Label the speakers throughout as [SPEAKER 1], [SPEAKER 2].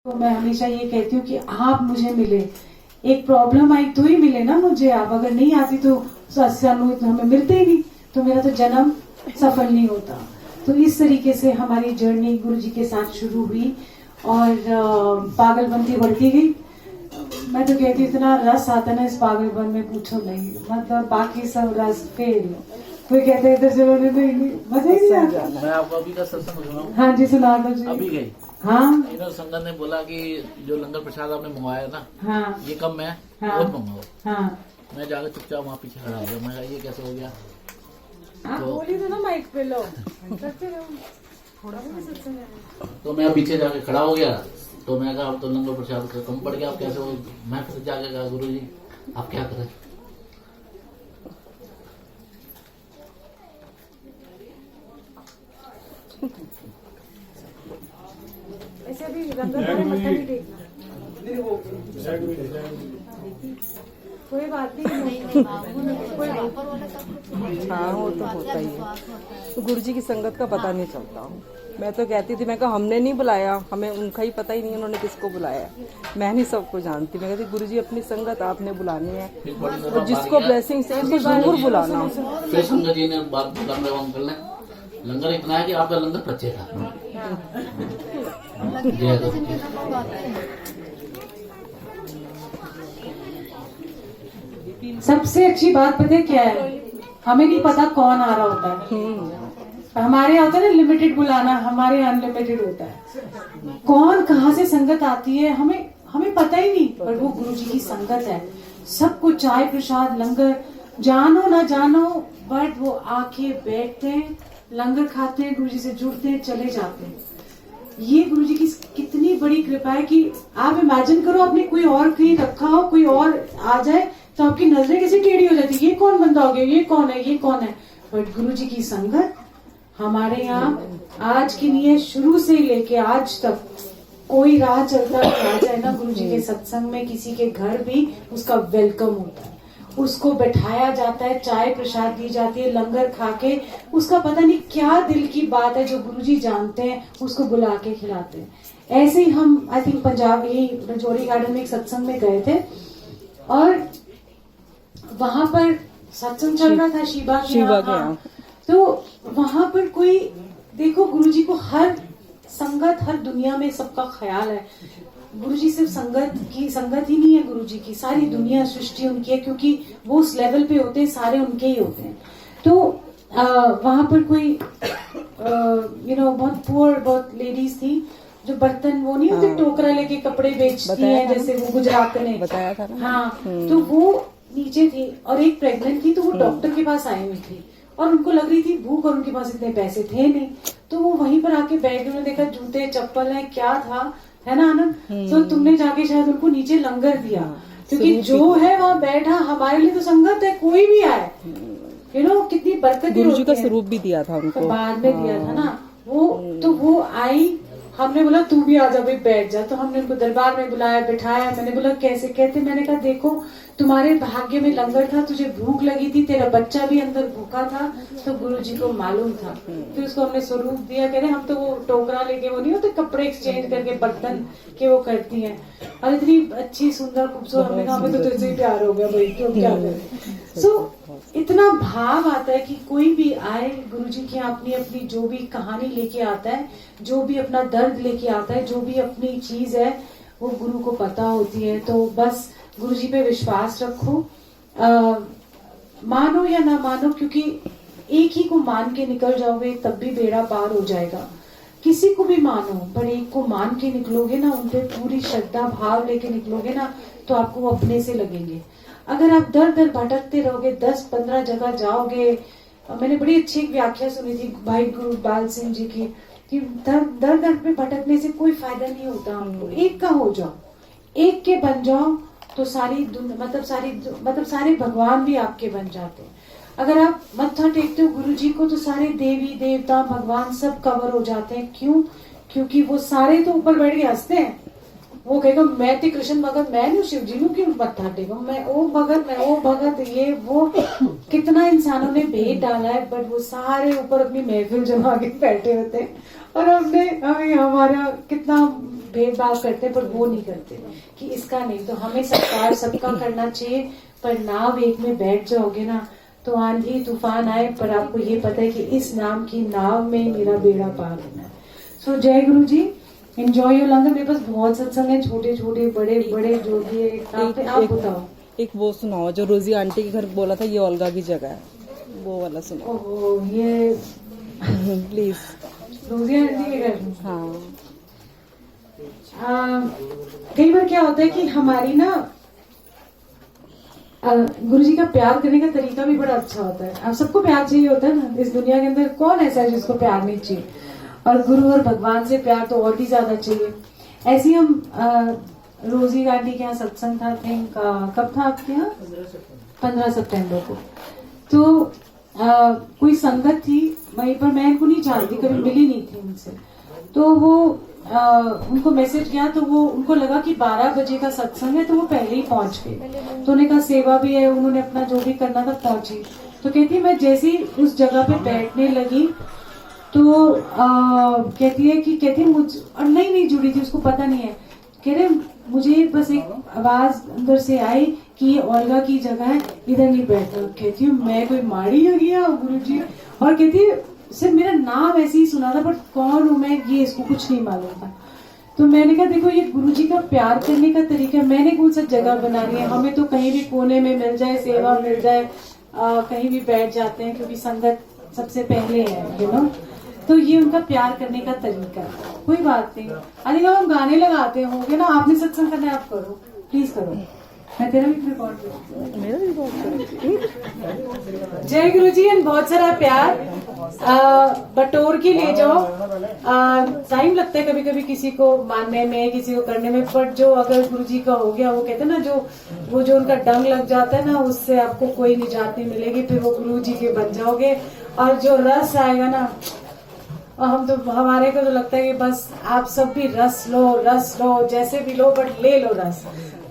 [SPEAKER 1] तो मैं हमेशा ये कहती हूँ कि आप मुझे मिले, एक प्रॉब्लम आई तो ही मिले ना मुझे आप, अगर नहीं आती तो सत्संग हमें मिलते ही नहीं, तो मेरा तो जन्म सफल नहीं होता। तो इस तरीके से हमारी जर्नी गुरु जी के साथ शुरू हुई और पागलपंती बढ़ती गई। मैं तो कहती हूँ इतना रस आता ना इस पागलपन में, पूछो नहीं, मतलब बाकी सब रस फेल। कोई कहते इधर चलो, नहीं मजा ही नहीं आता।
[SPEAKER 2] मैं आपको अभी का सत्संग सुनाऊं?
[SPEAKER 1] हाँ जी सुना दो जी।
[SPEAKER 2] अभी गई
[SPEAKER 1] हाँ
[SPEAKER 2] इन्होंने संगत ने बोला कि जो लंगर प्रसाद आपने मंगवाया ना,
[SPEAKER 1] हाँ
[SPEAKER 2] ये कम है
[SPEAKER 1] हाँ।
[SPEAKER 2] और मंगवाओ।
[SPEAKER 1] हाँ
[SPEAKER 2] मैं जाकर चुपचाप वहाँ पीछे खड़ा हो गया। मैं कहा ये कैसे हो गया?
[SPEAKER 1] आप
[SPEAKER 2] तो-
[SPEAKER 1] बोली तो ना माइक पे लो, करते रहो थोड़ा सा सत्संग है।
[SPEAKER 2] तो मैं पीछे जाके खड़ा हो गया। तो मैं कहा अब तो लंगर प्रसाद का कम पड़ गया, आप कैसे हो? मैं फिर जाके कहा गुरु जी आप क्या करें?
[SPEAKER 1] ऐसे अभी रंगत वाले मत्था नहीं देखना, कोई बात नहीं, कोई बात।
[SPEAKER 3] हाँ वो तो होता ही है। तो गुरु जी की संगत का पता नहीं चलता। मैं तो कहती थी, मैं कहा हमने नहीं बुलाया, हमें उनका ही पता ही नहीं उन्होंने किसको बुलाया। मैं नहीं सबको जानती। मैं कहती गुरु जी अपनी संगत आपने बुलानी है और जिसको ब्लेसिंग से उसको जरूर बुलाना।
[SPEAKER 2] फिर संगत जी ने बात लंगर कर लें, लंगर इतना है कि आपका लंगर बचेगा। जय गुरु जी।
[SPEAKER 1] सबसे अच्छी बात पता है क्या है, हमें नहीं पता कौन आ रहा होता है। हमारे यहाँ होता है ना लिमिटेड बुलाना, हमारे यहाँ अनलिमिटेड होता है। कौन कहाँ से संगत आती है हमें पता ही नहीं, पर वो गुरु जी की संगत है। सबको चाय प्रसाद लंगर जानो ना जानो, बट वो आके बैठते हैं, लंगर खाते हैं, गुरु जी से जुड़ते हैं, चले जाते हैं। ये गुरु जी की कितनी बड़ी कृपा है कि आप इमेजिन करो आपने कोई और कहीं रखा हो, कोई और आ जाए तो आपकी नजरें कैसे टेढ़ी हो जाती है, ये कौन बंदा हो गया, ये कौन है, ये कौन है। बट गुरु जी की संगत हमारे यहाँ आज की नहीं है, शुरू से लेके आज तक कोई राह चलता आ जाए ना गुरु जी के सत्संग में, किसी के घर भी उसका वेलकम होता है, उसको बैठाया जाता है, चाय प्रसाद दी जाती है, लंगर खा के उसका पता नहीं क्या दिल की बात है जो गुरुजी जानते हैं, उसको बुला के खिलाते हैं। ऐसे ही हम आई थिंक पंजाब यही रजौरी गार्डन में एक सत्संग में गए थे और वहां पर सत्संग चल रहा था शिवा के यहाँ। तो वहां पर कोई देखो गुरुजी को हर संगत, हर दुनिया में सबका ख्याल है। गुरुजी सिर्फ संगत ही नहीं है, गुरुजी की सारी दुनिया सृष्टि उनकी है, क्योंकि वो उस लेवल पे होते हैं, सारे उनके ही होते हैं। तो वहां पर कोई बहुत पुअर बहुत लेडीज थी जो बर्तन वो नहीं होते, टोकरा लेके कपड़े बेचती हैं, जैसे वो गुजरात ने
[SPEAKER 3] बताया था ना।
[SPEAKER 1] हाँ तो वो नीचे थी और एक प्रेग्नेंट थी, तो वो डॉक्टर के पास आई हुई थी और उनको लग रही थी भूख और उनके पास इतने पैसे थे नहीं, तो वो वहीं पर आके बैठ गए। उन्होंने देखा जूते चप्पल है, क्या था, है ना आनंद। तो तुमने जाके शायद उनको नीचे लंगर दिया, क्योंकि जो है वहाँ बैठा हमारे लिए तो संगत है, कोई भी आए कितनी बरकत।
[SPEAKER 3] गुरु जी का स्वरूप भी दिया था उनको,
[SPEAKER 1] बाद में दिया था ना वो। तो वो आई, हमने बोला तू भी आ जा भाई, बैठ जा। तो हमने उनको दरबार में बुलाया, बिठाया। मैंने बोला कैसे कहते, मैंने कहा देखो तुम्हारे भाग्य में लंगर था, तुझे भूख लगी थी, तेरा बच्चा भी अंदर भूखा था, तो गुरु जी को मालूम था। फिर उसको हमने स्वरूप दिया। कह रहे हम तो वो टोकरा लेके वो नहीं होते कपड़े एक्सचेंज करके बर्तन के वो करती हैं, और इतनी अच्छी सुंदर खूबसूरत। हमने कहा हमें तो तुझसे ही प्यार हो गया भाई, क्यों क्या करें। सो इतना भाव आता है कि कोई भी आए गुरु जी की अपनी अपनी जो भी कहानी लेके आता है, जो भी अपना दर्द लेके आता है, जो भी अपनी चीज है वो गुरु को पता होती है। तो बस गुरु जी पे विश्वास रखो, मानो या ना मानो, क्योंकि एक ही को मान के निकल जाओगे तब भी बेड़ा पार हो जाएगा। किसी को भी मानो, पर एक को मान के निकलोगे ना, उन पे पूरी श्रद्धा भाव लेके निकलोगे ना, तो आपको वो अपने से लगेंगे। अगर आप दर दर भटकते रहोगे, 10-15 जगह जाओगे। मैंने बड़ी अच्छी एक व्याख्या सुनी थी भाई गुरबाल सिंह जी की, कि दर दर पे भटकने से कोई फायदा नहीं होता। हमको एक का हो जाओ, एक के बन जाओ, तो सारे भगवान भी आपके बन जाते हैं। अगर आप मत्था टेकते हो गुरु जी को, तो सारे देवी देवता भगवान सब कवर हो जाते हैं। क्यों? क्योंकि वो सारे तो ऊपर बैठ के हंसते हैं। वो कहेगा मैं तो कृष्ण भगत, मैं नहीं शिव जी क्यों मत्था टेको, मैं ओ भगत, ये वो कितना इंसानों ने भेद डाला है, बट वो सारे ऊपर अपनी महफिल जमा के बैठे होते हैं। और हमने हमें हमारा कितना भेदभाव करते हैं, पर वो नहीं करते कि इसका नहीं। तो हमें सत्कार सबका करना चाहिए, पर नाव एक में बैठ जाओगे ना तो आंधी तूफान आए, पर आपको ये पता है कि इस नाम की नाव में मेरा बेड़ा पार होना है। सो जय गुरु जी, एंजॉय योर लंगर। मेरे पास बहुत सत्संग है, छोटे छोटे बड़े बड़े जो भी है। आप बताओ।
[SPEAKER 3] एक वो सुनाओ जो रोजी आंटी के घर बोला था ये ओल्गा की जगह है, वो वाला सुनाओ।
[SPEAKER 1] ओहो, ये
[SPEAKER 3] प्लीज।
[SPEAKER 1] रोजी आंटी के घर।
[SPEAKER 3] हाँ,
[SPEAKER 1] कई बार क्या होता है कि हमारी ना गुरु जी का प्यार करने का तरीका भी बड़ा अच्छा होता है। आप सबको प्यार चाहिए होता है ना, इस दुनिया के अंदर कौन ऐसा है जिसको प्यार नहीं चाहिए, और गुरु और भगवान से प्यार तो और भी ज्यादा चाहिए। ऐसे ही हम रोजी आंटी के यहाँ सत्संग था, थिंक कब था आपके यहाँ? 15 सितंबर को। तो कोई संगत थी वहीं पर, मैं इनको नहीं जानती, कभी मिली नहीं थी उनसे। तो वो उनको मैसेज किया तो वो उनको लगा कि 12 बजे का सत्संग है, तो वो पहले ही पहुंच गए। तो उन्होंने कहा सेवा भी है, उन्होंने अपना जो भी करना था पहुंची। तो कहती मैं जैसे ही उस जगह पे बैठने लगी तो कहती मुझ और नहीं जुड़ी थी, उसको पता नहीं है। कह रहे मुझे बस एक आवाज अंदर से आई कि ये ओल्गा की जगह है, इधर नहीं बैठना। कहती हूँ मैं कोई माड़ी हो गया गुरु जी, और कहती सिर्फ मेरा नाम ऐसे ही सुना था, बट कौन हूं मैं ये इसको कुछ नहीं मालूम था। तो मैंने कहा देखो ये गुरुजी का प्यार करने का तरीका, मैंने कौन सा जगह बना ली है, हमें तो कहीं भी कोने में मिल जाए, सेवा मिल जाए, कहीं भी बैठ जाते हैं, क्योंकि संगत सबसे पहले है, यू नो। तो ये उनका प्यार करने का तरीका है, कोई बात नहीं। अरे हम गाने लगाते होंगे ना, आपने सत्संग करना है आप करो, प्लीज करो, मैं तेरा भी रिकॉर्ड करूँ,
[SPEAKER 3] मेरा भी बहुत।
[SPEAKER 1] जय गुरु जी। बहुत सारा प्यार बटोर के ले जाओ। टाइम लगता है कभी कभी किसी को मानने में, किसी को करने में, बट जो अगर गुरु जी का हो गया, वो कहते हैं ना जो उनका डंग लग जाता है ना, उससे आपको कोई निजात नहीं मिलेगी, फिर वो गुरु जी के बन जाओगे। और जो रस आएगा ना, और हमारे को तो लगता है कि बस आप सब भी रस लो जैसे भी लो, बट ले लो रस।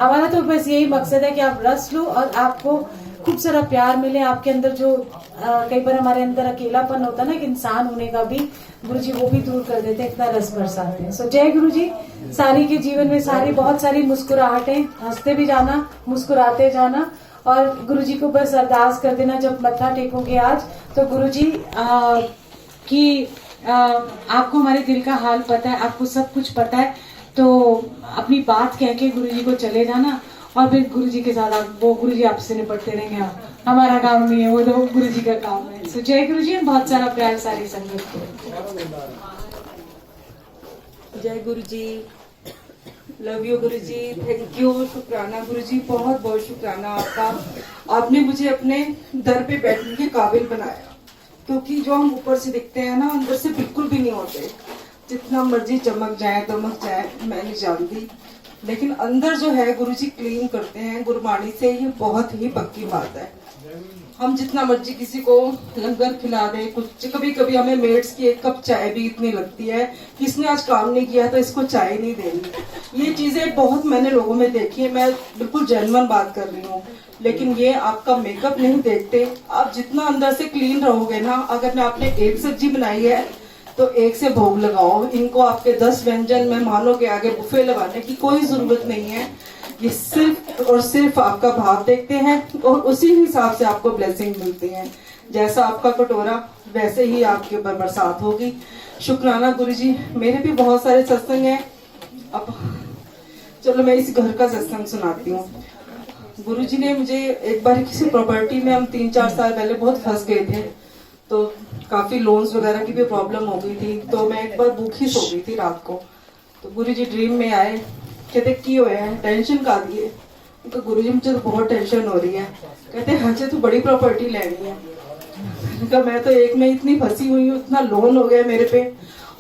[SPEAKER 1] हमारा तो बस यही मकसद है कि आप रस लो और आपको खूब सारा प्यार मिले। आपके अंदर जो कई बार हमारे अंदर अकेलापन होता है ना, कि इंसान होने का भी, गुरु जी वो भी दूर कर देते हैं, इतना रस बरसाते हैं। सो जय गुरु जी। सारी के जीवन में बहुत सारी मुस्कुराहटें, हंसते भी जाना, मुस्कुराते जाना, और गुरु जी को बस अरदास कर देना जब मत्था टेकोगे आज, तो गुरु जी की आपको हमारे दिल का हाल पता है, आपको सब कुछ पता है, तो अपनी बात कह के गुरु जी को चले जाना, और फिर गुरु जी के साथ वो गुरु जी आपसे निपटते रहेंगे। हमारा काम नहीं है, वो तो गुरु जी का काम है। सो जय गुरु जी। बहुत सारा प्यार सारी संगत को।
[SPEAKER 3] जय गुरु जी, love you Guru ji, thank you, शुक्राना गुरु जी, बहुत बहुत शुक्राना आपका। आपने मुझे अपने दर पे बैठने के काबिल बनाया, क्योंकि जो हम ऊपर से दिखते हैं ना, अंदर से बिल्कुल भी नहीं होते। जितना मर्जी चमक जाए दमक जाए, मैं नहीं जानती, लेकिन अंदर जो है गुरुजी क्लीन करते हैं गुरबाणी से, ये बहुत ही पक्की बात है। हम जितना मर्जी किसी को लंगर खिला दे, कुछ कभी कभी हमें मेड्स की एक कप चाय भी इतनी लगती है कि इसने आज काम नहीं किया तो इसको चाय नहीं देनी। ये चीजें बहुत मैंने लोगों में देखी है, मैं बिल्कुल जेन्युइन बात कर रही हूँ। लेकिन ये आपका मेकअप नहीं देखते, आप जितना अंदर से क्लीन रहोगे ना, अगर मैं आपने एक सब्जी बनाई है तो एक से भोग लगाओ, इनको आपके 10 व्यंजन मेहमानों के आगे बुफे लगाने की कोई जरूरत नहीं है। ये सिर्फ और सिर्फ आपका भाव देखते हैं और उसी हिसाब से आपको ब्लेसिंग मिलती है। जैसा आपका कटोरा वैसे ही आपके ऊपर बरसात होगी। शुक्राना गुरुजी। मेरे भी बहुत सारे सत्संग हैं, अब चलो मैं इस घर का सत्संग सुनाती हूँ। गुरुजी ने मुझे एक बार किसी प्रॉपर्टी में, हम 3-4 साल पहले बहुत फंस गए थे, तो काफी लोन्स वगैरह की भी प्रॉब्लम हो गई थी, तो मैं एक बार भूखी सो गई थी रात को। तो गुरुजी ड्रीम में आए, कहते की हुआ है, टेंशन का दिए। तो गुरुजी मुझे तो बहुत टेंशन हो रही है। कहते हंसे तू बड़ी प्रॉपर्टी लेनी है। कहा मैं तो एक में इतनी फंसी हुई हूँ, इतना लोन हो गया मेरे पे,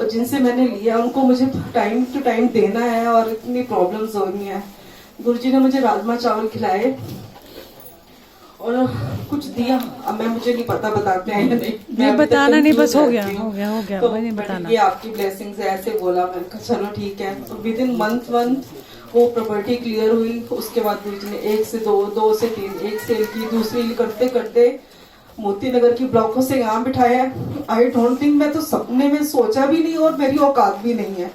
[SPEAKER 3] और जिनसे मैंने लिया उनको मुझे टाइम टू टाइम देना है, और इतनी प्रॉब्लम्स हो रही है। गुरुजी ने मुझे राजमा चावल खिलाए और कुछ दिया। अब मैं मुझे नहीं पता बताते हैं नहीं
[SPEAKER 1] बताना नहीं, बस हो गया
[SPEAKER 3] तो नहीं बताना। ये आपकी ब्लेसिंग्स है, ऐसे बोला। मैंने कहा चलो ठीक है। तो विद इन मंथ वो प्रॉपर्टी क्लियर हुई। उसके बाद गुरुजी ने 1 से 2, 2 से 3, एक सेल की, दूसरी करते करते मोती नगर की ब्लॉकों से यहाँ बिठाया। आई डोंट थिंक, मैं तो सपने में सोचा भी नहीं और मेरी औकात भी नहीं है।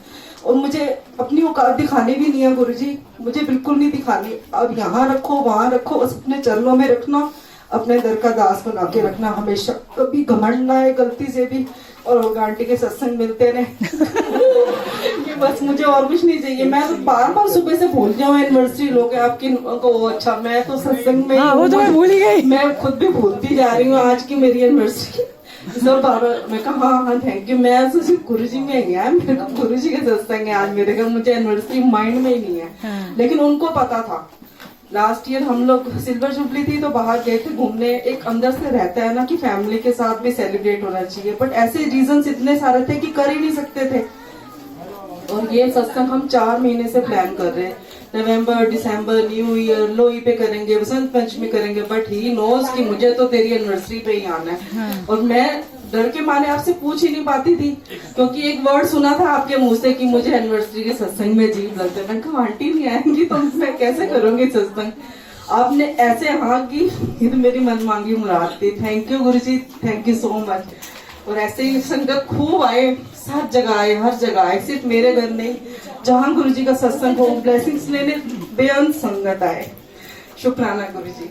[SPEAKER 4] और मुझे अपनी औकात दिखानी भी नहीं है गुरुजी, मुझे बिल्कुल नहीं दिखानी। अब यहाँ रखो वहाँ रखो, बस अपने चरणों में रखना, अपने दर का दास बना के रखना हमेशा, कभी घमंड ना है गलती से भी। और होगा आंटी के सत्संग मिलते रहे कि बस मुझे और कुछ नहीं चाहिए। मैं तो बार बार सुबह से भूल जाऊँ एनिवर्सरी लोग आपकी को, अच्छा मैं तो सत्संग में
[SPEAKER 3] वो तो मैं भूल ही गई,
[SPEAKER 4] मैं खुद भी भूलती जा रही हूँ आज की मेरी एनिवर्सरी। सब बाबा मैं कहा हाँ थैंक यू, मैं सोची गुरुजी में ही है, मेरे को गुरुजी के सत्संग है आज मेरे घर, मुझे एनिवर्सरी माइंड में ही नहीं है। लेकिन उनको पता था। लास्ट ईयर हम लोग सिल्वर जुबली थी तो बाहर गए थे घूमने, एक अंदर से रहता है ना कि फैमिली के साथ भी सेलिब्रेट होना चाहिए, बट ऐसे रीजंस इतने सारे थे कि कर ही नहीं सकते थे। और ये सत्संग हम 4 महीने से प्लान कर रहे हैं, नवंबर, दिसंबर, न्यू ईयर, लोई पे करेंगे, बसंत पंचमी करेंगे, बट ही नोज कि मुझे तो तेरी एनिवर्सरी पे ही आना है। और मैं डर के माने आपसे पूछ ही नहीं पाती थी, क्योंकि एक वर्ड सुना था आपके मुंह से कि मुझे एनिवर्सरी के सत्संग में अजीब लगता है। मैंने कहा आंटी नहीं आएंगी तो मैं कैसे करूंगी सत्संग। आपने ऐसे हाँ की, ये तो मेरी मन मांगी मुराद थी। Thank you Guruji, thank you so much. और ऐसे ही संगत खूब आए, सब जगह आए, हर जगह आए, सिर्फ मेरे घर नहीं, जहाँ गुरुजी का सत्संग हो ब्लेसिंग्स लेने बेअंत संगत आए। शुक्राना गुरुजी।